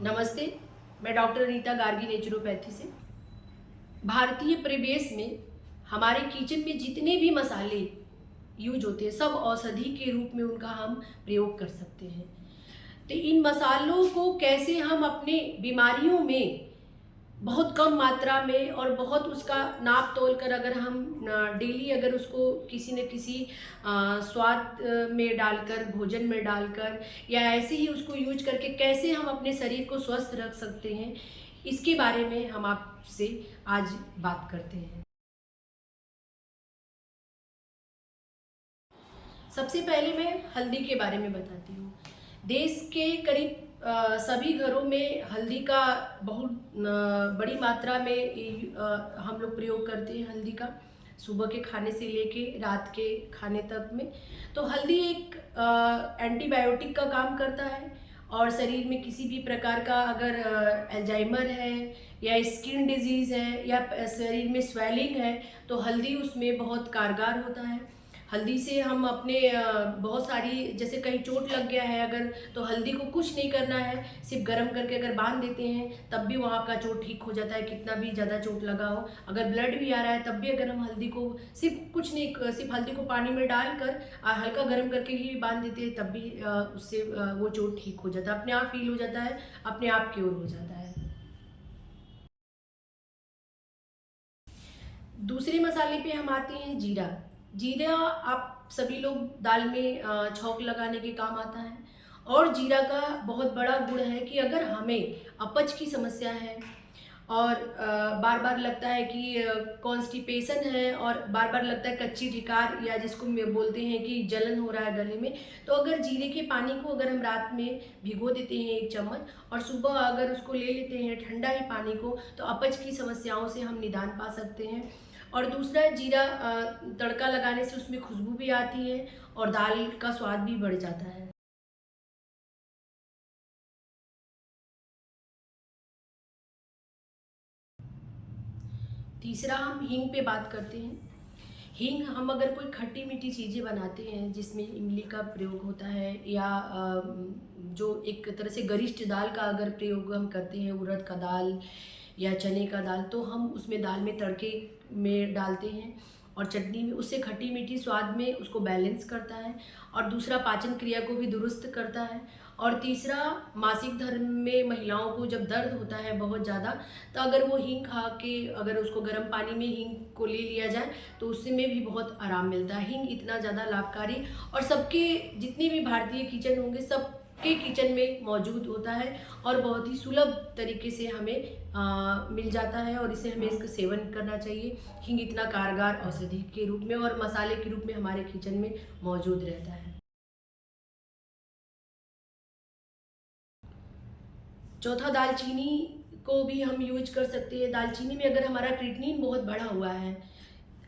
नमस्ते। मैं doctor Rita Gargi naturopathy से। भारतीय परिवेश में हमारे किचन में जितने भी मसाले यूज होते हैं सब औषधि के रूप में उनका हम प्रयोग कर सकते हैं। तो इन मसालों को कैसे हम अपने बीमारियों में बहुत कम मात्रा में और बहुत उसका नाप तोल कर अगर हम डेली अगर उसको किसी न किसी स्वाद में डालकर, भोजन में डालकर या ऐसे ही उसको यूज करके कैसे हम अपने शरीर को स्वस्थ रख सकते हैं, इसके बारे में हम आपसे आज बात करते हैं। सबसे पहले मैं हल्दी के बारे में बताती हूँ। देश के करीब सभी घरों में हल्दी का बहुत बड़ी मात्रा में हम लोग प्रयोग करते हैं हल्दी का, सुबह के खाने से लेके रात के खाने तक में। तो हल्दी एक एंटीबायोटिक का काम करता है और शरीर में किसी भी प्रकार का अगर अल्जाइमर है या स्किन डिजीज़ है या शरीर में स्वेलिंग है तो हल्दी उसमें बहुत कारगर होता है। हल्दी से हम अपने बहुत सारी, जैसे कहीं चोट लग गया है अगर, तो हल्दी को कुछ नहीं करना है, सिर्फ गर्म करके अगर बांध देते हैं तब भी वहाँ का चोट ठीक हो जाता है, कितना भी ज़्यादा चोट लगा हो। अगर ब्लड भी आ रहा है तब भी अगर हम हल्दी को सिर्फ कुछ नहीं, सिर्फ हल्दी को पानी में डालकर हल्का गर्म करके ही बांध देते हैं तब भी उससे वो चोट ठीक हो जाता है, अपने आप हील हो जाता है, अपने आप क्योर हो जाता है। दूसरे मसाले पे हम आते हैं जीरा। जीरा आप सभी लोग दाल में छौंक लगाने के काम आता है। और जीरा का बहुत बड़ा गुण है कि अगर हमें अपच की समस्या है और बार बार लगता है कि कॉन्स्टिपेशन है और बार बार लगता है कच्ची ढिकार या जिसको बोलते हैं कि जलन हो रहा है गले में, तो अगर जीरे के पानी को अगर हम रात में भिगो देते हैं 1 चम्मच और सुबह अगर उसको ले लेते हैं ठंडा ही पानी को, तो अपच की समस्याओं से हम निदान पा सकते हैं। और दूसरा, जीरा तड़का लगाने से उसमें खुशबू भी आती है और दाल का स्वाद भी बढ़ जाता है। तीसरा, हम हींग पे बात करते हैं। हींग हम अगर कोई खट्टी मीठी चीज़ें बनाते हैं जिसमें इमली का प्रयोग होता है या जो एक तरह से गरिष्ठ दाल का अगर प्रयोग हम करते हैं, उड़द का दाल या चने का दाल, तो हम उसमें दाल में तड़के में डालते हैं और चटनी में, उससे खट्टी मीठी स्वाद में उसको बैलेंस करता है। और दूसरा, पाचन क्रिया को भी दुरुस्त करता है। और तीसरा, मासिक धर्म में महिलाओं को जब दर्द होता है बहुत ज़्यादा, तो अगर वो हींग खा के अगर उसको गर्म पानी में हींग को ले लिया जाए तो उससे में भी बहुत आराम मिलता है। हींग इतना ज़्यादा लाभकारी और सबके, जितने भी भारतीय किचन होंगे सबके किचन में मौजूद होता है और बहुत ही सुलभ तरीके से हमें मिल जाता है और इसे हमें इसका सेवन करना चाहिए। हींग इतना कारगर औषधि के रूप में और मसाले के रूप में हमारे किचन में मौजूद रहता है। चौथा, दालचीनी को भी हम यूज कर सकते हैं। दालचीनी में अगर हमारा क्रिएटिनिन बहुत बढ़ा हुआ है,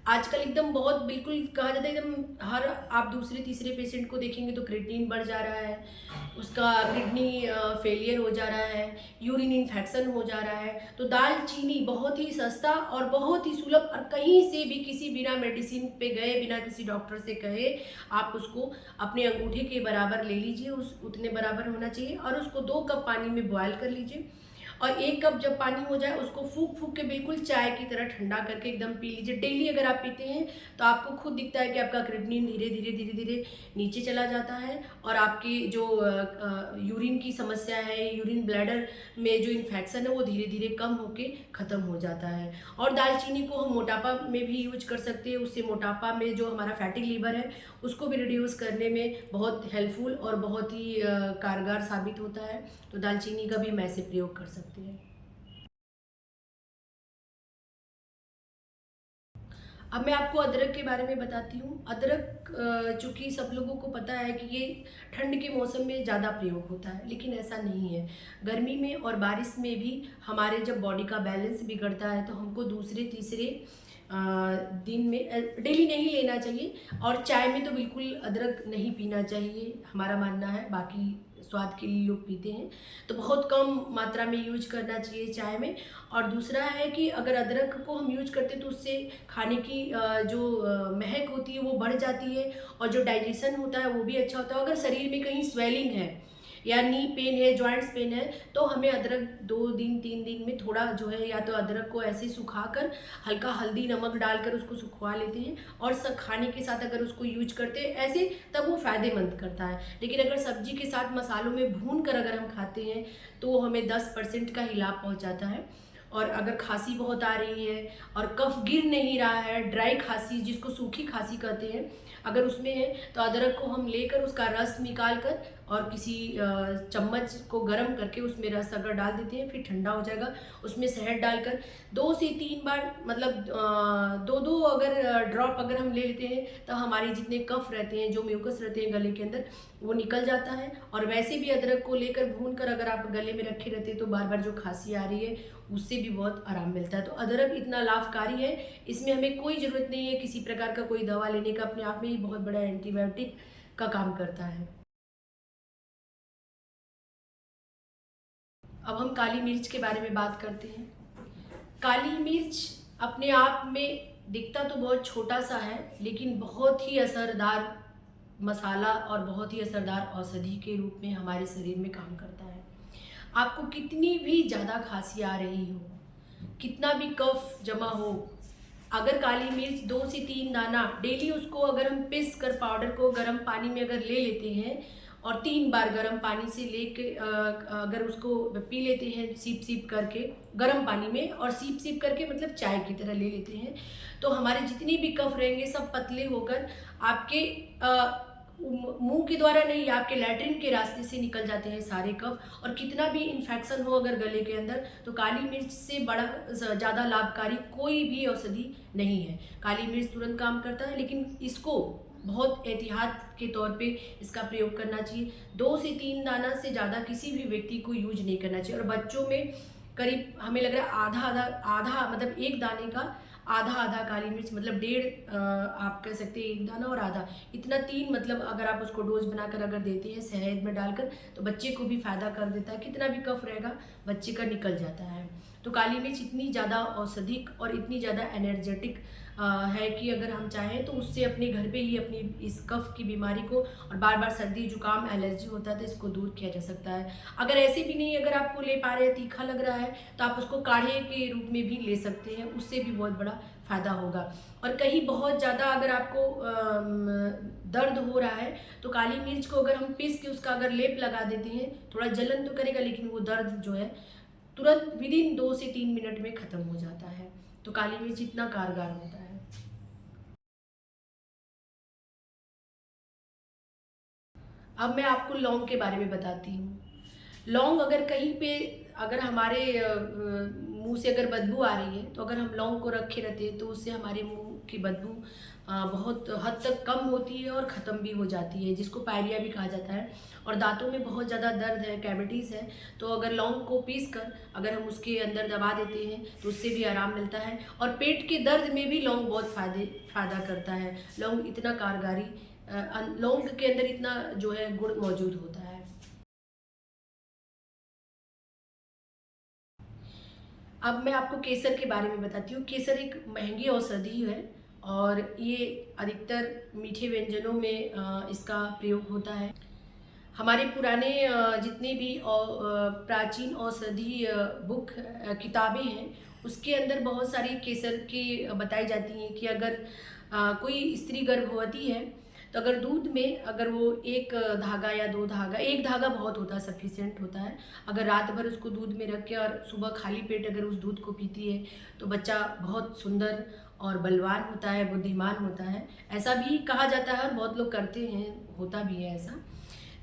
आजकल एकदम बहुत बिल्कुल कहा जाता है एकदम हर, आप दूसरे तीसरे पेशेंट को देखेंगे तो क्रिएटिनिन बढ़ जा रहा है, उसका किडनी फेलियर हो जा रहा है, यूरिन इन्फेक्शन हो जा रहा है। तो दालचीनी बहुत ही सस्ता और बहुत ही सुलभ और कहीं से भी किसी बिना मेडिसिन पे गए, बिना किसी डॉक्टर से कहे, आप उसको अपने अंगूठे के बराबर ले लीजिए, उस उतने बराबर होना चाहिए और उसको 2 कप पानी में बॉयल कर लीजिए और 1 कप जब पानी हो जाए उसको फूक फूक के बिल्कुल चाय की तरह ठंडा करके एकदम पी लीजिए। डेली अगर आप पीते हैं तो आपको खुद दिखता है कि आपका क्रिएटिनिन धीरे धीरे धीरे धीरे नीचे चला जाता है और आपकी जो यूरिन की समस्या है, यूरिन ब्लैडर में जो इन्फेक्शन है वो धीरे धीरे कम होके ख़त्म हो जाता है। और दालचीनी को हम मोटापा में भी यूज कर सकते हैं, उससे मोटापा में जो हमारा फैटी लीवर है उसको भी रिड्यूस करने में बहुत हेल्पफुल और बहुत ही कारगर साबित होता है। तो दालचीनी का भी हम ऐसे प्रयोग कर सकते हैं। अब मैं आपको अदरक के बारे में बताती हूँ। अदरक चूँकि सब लोगों को पता है कि ये ठंड के मौसम में ज़्यादा प्रयोग होता है, लेकिन ऐसा नहीं है। गर्मी में और बारिश में भी हमारे जब बॉडी का बैलेंस बिगड़ता है तो हमको दूसरे तीसरे दिन में डेली नहीं लेना चाहिए और चाय में तो बिल्कुल अदरक नहीं पीना चाहिए, हमारा मानना है। बाकी स्वाद के लिए लोग पीते हैं, तो बहुत कम मात्रा में यूज करना चाहिए चाय में। और दूसरा है कि अगर अदरक को हम यूज करते हैं तो उससे खाने की जो महक होती है वो बढ़ जाती है और जो डाइजेशन होता है वो भी अच्छा होता है। अगर शरीर में कहीं स्वेलिंग है या नी पेन है, जॉइंट्स पेन है, तो हमें अदरक 2 दिन 3 दिन में थोड़ा जो है, या तो अदरक को ऐसे सुखाकर हल्का हल्दी नमक डालकर उसको सुखवा लेते हैं और खाने के साथ अगर उसको यूज करते हैं ऐसे, तब वो फ़ायदेमंद करता है। लेकिन अगर सब्जी के साथ मसालों में भून कर अगर हम खाते हैं तो वो हमें 10% का ही लाभ पहुँचाता है। और अगर खांसी बहुत आ रही है और कफ गिर नहीं रहा है, ड्राई खांसी जिसको सूखी खांसी कहते हैं, अगर उसमें है तो अदरक को हम लेकर उसका रस निकाल कर और किसी चम्मच को गर्म करके उसमें रस अगर डाल देते हैं, फिर ठंडा हो जाएगा, उसमें शहद डालकर 2 से 3 बार, मतलब 2-2 अगर ड्रॉप अगर हम ले लेते हैं, तो हमारे जितने कफ रहते हैं, जो म्यूकस रहते हैं गले के अंदर, वो निकल जाता है। और वैसे भी अदरक को लेकर भून कर अगर आप गले में रखे रहते हैं तो बार बार जो खांसी आ रही है उससे भी बहुत आराम मिलता है। तो अदरक इतना लाभकारी है, इसमें हमें कोई ज़रूरत नहीं है किसी प्रकार का कोई दवा लेने का, अपने आप में ही बहुत बड़ा एंटीबायोटिक का काम करता है। अब हम काली मिर्च के बारे में बात करते हैं। काली मिर्च अपने आप में दिखता तो बहुत छोटा सा है, लेकिन बहुत ही असरदार मसाला और बहुत ही असरदार औषधि के रूप में हमारे शरीर में काम करता है। आपको कितनी भी ज़्यादा खांसी आ रही हो, कितना भी कफ जमा हो, अगर काली मिर्च 2 से 3 दाना डेली, उसको अगर हम पीस कर पाउडर को गर्म पानी में अगर ले लेते हैं और 3 बार गर्म पानी से लेके अगर उसको पी लेते हैं सीप सीप करके गर्म पानी में, और सीप सीप करके मतलब चाय की तरह ले लेते हैं, तो हमारे जितने भी कफ रहेंगे सब पतले होकर आपके मुंह के द्वारा नहीं, आपके लैट्रिन के रास्ते से निकल जाते हैं सारे कफ। और कितना भी इन्फेक्शन हो अगर गले के अंदर, तो काली मिर्च से बड़ा ज़्यादा लाभकारी कोई भी औषधि नहीं है। काली मिर्च तुरंत काम करता है, लेकिन इसको बहुत एहतियात के तौर पे इसका प्रयोग करना चाहिए। 2 से 3 दाना से ज़्यादा किसी भी व्यक्ति को यूज नहीं करना चाहिए। और बच्चों में करीब हमें लग रहा है आधा आधा आधा, मतलब एक दाने का आधा आधा काली मिर्च, मतलब 1.5 आप कह सकते हैं, एक दाना और आधा, इतना 3, मतलब अगर आप उसको डोज बनाकर अगर देते हैं शहद में डालकर, तो बच्चे को भी फ़ायदा कर देता है। कितना भी कफ रहेगा बच्चे का निकल जाता है। तो काली मिर्च इतनी ज़्यादा औषधिक और इतनी ज़्यादा एनर्जेटिक है कि अगर हम चाहें तो उससे अपने घर पे ही अपनी इस कफ की बीमारी को, और बार बार सर्दी जुकाम एलर्जी होता है तो इसको दूर किया जा सकता है। अगर ऐसे भी नहीं, अगर आपको ले पा रहे हैं, तीखा लग रहा है, तो आप उसको काढ़े के रूप में भी ले सकते हैं, उससे भी बहुत बड़ा फ़ायदा होगा। और कहीं बहुत ज़्यादा अगर आपको दर्द हो रहा है, तो काली मिर्च को अगर हम पीस के उसका अगर लेप लगा देते हैं, थोड़ा जलन तो करेगा, लेकिन वो दर्द जो है तुरंत विदिन 2 से 3 मिनट में ख़त्म हो जाता है। तो काली मिर्च इतना कारगर होता है। अब मैं आपको लौंग के बारे में बताती हूँ। लौंग अगर कहीं पे, अगर हमारे मुंह से अगर बदबू आ रही है, तो अगर हम लौंग को रखे रहते हैं तो उससे हमारे मुंह की बदबू बहुत हद तक कम होती है और ख़त्म भी हो जाती है, जिसको पायरिया भी कहा जाता है। और दांतों में बहुत ज़्यादा दर्द है, कैविटीज़ है, तो अगर लौंग को पीस कर अगर हम उसके अंदर दबा देते हैं तो उससे भी आराम मिलता है। और पेट के दर्द में भी लौंग बहुत फ़ायदा करता है। लौंग इतना कारगारी, लौंग के अंदर इतना जो है गुण मौजूद होता है। अब मैं आपको केसर के बारे में बताती हूँ। केसर एक महंगी औषधि है और ये अधिकतर मीठे व्यंजनों में इसका प्रयोग होता है। हमारे पुराने जितने भी प्राचीन औषधि बुक किताबें हैं, उसके अंदर बहुत सारी केसर की बताई जाती हैं कि अगर कोई स्त्री गर्भवती है, तो अगर दूध में अगर वो 1 धागा या 2 धागा, 1 धागा बहुत होता है, सफिशिएंट होता है, अगर रात भर उसको दूध में रख के और सुबह खाली पेट अगर उस दूध को पीती है, तो बच्चा बहुत सुंदर और बलवान होता है, बुद्धिमान होता है। ऐसा भी कहा जाता है और बहुत लोग करते हैं, होता भी है ऐसा।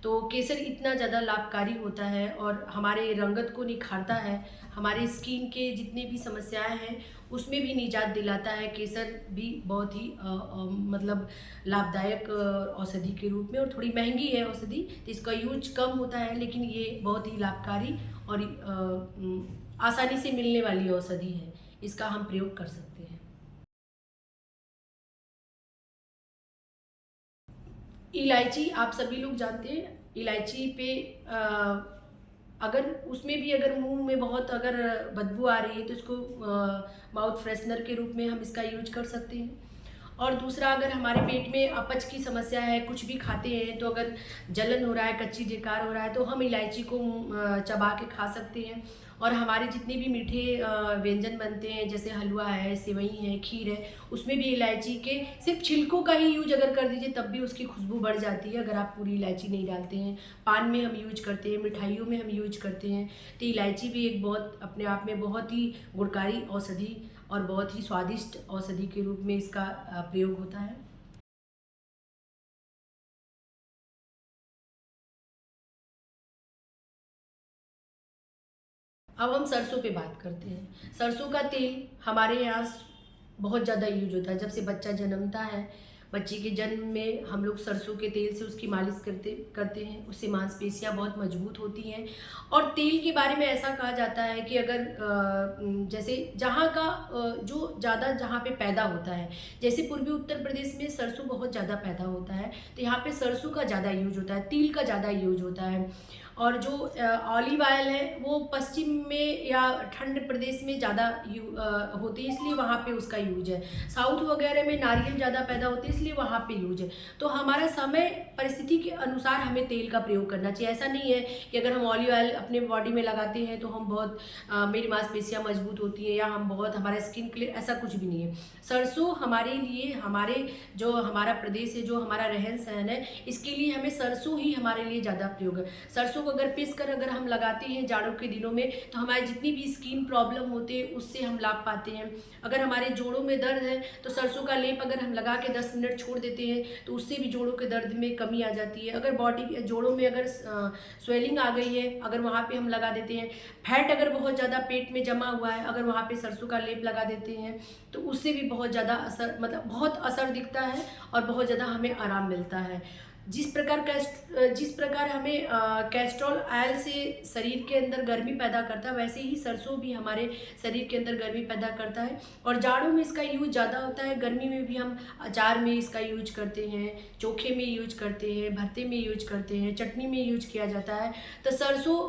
तो केसर इतना ज़्यादा लाभकारी होता है और हमारे रंगत को निखारता है, हमारे स्किन के जितने भी समस्याएं हैं उसमें भी निजात दिलाता है। केसर भी बहुत ही मतलब लाभदायक औषधि के रूप में, और थोड़ी महंगी है औषधि, तो इसका यूज कम होता है, लेकिन ये बहुत ही लाभकारी और आसानी से मिलने वाली औषधि है, इसका हम प्रयोग कर सकते हैं। इलायची आप सभी लोग जानते हैं। इलायची पे अगर उसमें भी अगर मुंह में बहुत अगर बदबू आ रही है, तो इसको माउथ फ्रेशनर के रूप में हम इसका यूज कर सकते हैं। और दूसरा, अगर हमारे पेट में अपच की समस्या है, कुछ भी खाते हैं तो अगर जलन हो रहा है, कच्ची डकार हो रहा है, तो हम इलायची को चबा के खा सकते हैं। और हमारे जितने भी मीठे व्यंजन बनते हैं, जैसे हलवा है, सेवई है, खीर है, उसमें भी इलायची के सिर्फ छिलकों का ही यूज अगर कर दीजिए तब भी उसकी खुशबू बढ़ जाती है, अगर आप पूरी इलायची नहीं डालते हैं। पान में हम यूज करते हैं, मिठाइयों में हम यूज करते हैं। तो इलायची भी एक बहुत अपने आप में बहुत ही गुणकारी औषधि और बहुत ही स्वादिष्ट औषधि के रूप में इसका प्रयोग होता है। अब हम सरसों पे बात करते हैं। सरसों का तेल हमारे यहाँ बहुत ज़्यादा यूज होता है। जब से बच्चा जन्मता है, बच्चे के जन्म में हम लोग सरसों के तेल से उसकी मालिश करते करते हैं, उससे मांसपेशियाँ बहुत मजबूत होती हैं। और तेल के बारे में ऐसा कहा जाता है कि अगर जैसे जहाँ का जो ज़्यादा जहाँ पे पैदा होता है, जैसे पूर्वी उत्तर प्रदेश में सरसों बहुत ज़्यादा पैदा होता है, तो यहाँ पे सरसों का ज़्यादा यूज होता है, तिल का ज़्यादा यूज होता है। और जो ऑलिव ऑयल है वो पश्चिम में या ठंड प्रदेश में ज़्यादा होती है, इसलिए वहाँ पे उसका यूज है। साउथ वगैरह में नारियल ज़्यादा पैदा होते हैं, इसलिए वहाँ पे यूज है। तो हमारा समय परिस्थिति के अनुसार हमें तेल का प्रयोग करना चाहिए। ऐसा नहीं है कि अगर हम ऑलिव ऑयल अपने बॉडी में लगाते हैं तो हम बहुत मेरी मांसपेशियाँ मजबूत होती हैं या हम बहुत हमारा स्किन क्लियर, ऐसा कुछ भी नहीं है। सरसों हमारे लिए, हमारे जो हमारा प्रदेश है, जो हमारा रहन सहन है, इसके लिए हमें सरसों ही हमारे लिए ज़्यादा प्रयोग है। सरसों को अगर पीस कर अगर हम लगाते हैं जाड़ों के दिनों में, तो हमारे जितनी भी स्किन प्रॉब्लम होते हैं उससे हम लाभ पाते हैं। अगर हमारे जोड़ों में दर्द है तो सरसों का लेप अगर हम लगा के 10 मिनट छोड़ देते हैं तो उससे भी जोड़ों के दर्द में कमी आ जाती है। अगर बॉडी जोड़ों में अगर स्वेलिंग आ गई है, अगर वहाँ पे हम लगा देते हैं, फैट अगर बहुत ज़्यादा पेट में जमा हुआ है, अगर वहाँ पे सरसों का लेप लगा देते हैं तो उससे भी बहुत ज़्यादा असर, मतलब बहुत असर दिखता है और बहुत ज़्यादा हमें आराम मिलता है। जिस प्रकार हमें कैस्ट्रॉल ऑयल से शरीर के अंदर गर्मी पैदा करता है, वैसे ही सरसों भी हमारे शरीर के अंदर गर्मी पैदा करता है। और जाड़ों में इसका यूज ज़्यादा होता है, गर्मी में भी हम अचार में इसका यूज करते हैं, चोखे में यूज करते हैं, भरते में यूज करते हैं, चटनी में यूज किया जाता है। तो सरसों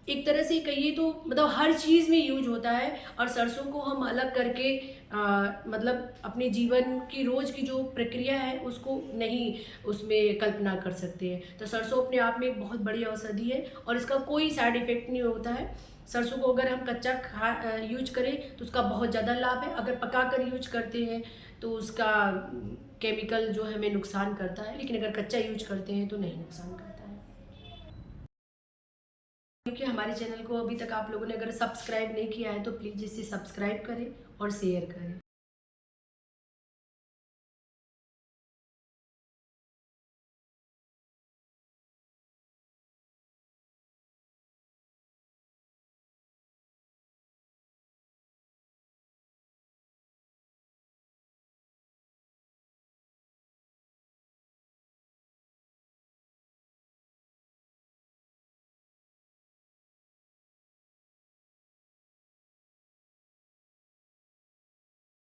एक तरह से कहिए तो मतलब हर चीज़ में यूज होता है। और सरसों को हम अलग करके मतलब अपने जीवन की रोज़ की जो प्रक्रिया है उसको नहीं उसमें कल्पना कर सकते हैं। तो सरसों अपने आप में एक बहुत बड़ी औषधि है और इसका कोई साइड इफ़ेक्ट नहीं होता है। सरसों को अगर हम कच्चा यूज करें तो उसका बहुत ज़्यादा लाभ है, अगर पका कर यूज करते हैं तो उसका केमिकल जो है हमें नुकसान करता है, लेकिन अगर कच्चा यूज करते हैं तो नहीं नुकसान करता है। क्योंकि हमारे चैनल को अभी तक आप लोगों ने अगर सब्सक्राइब नहीं किया है तो प्लीज़ इसे सब्सक्राइब करें और शेयर करें।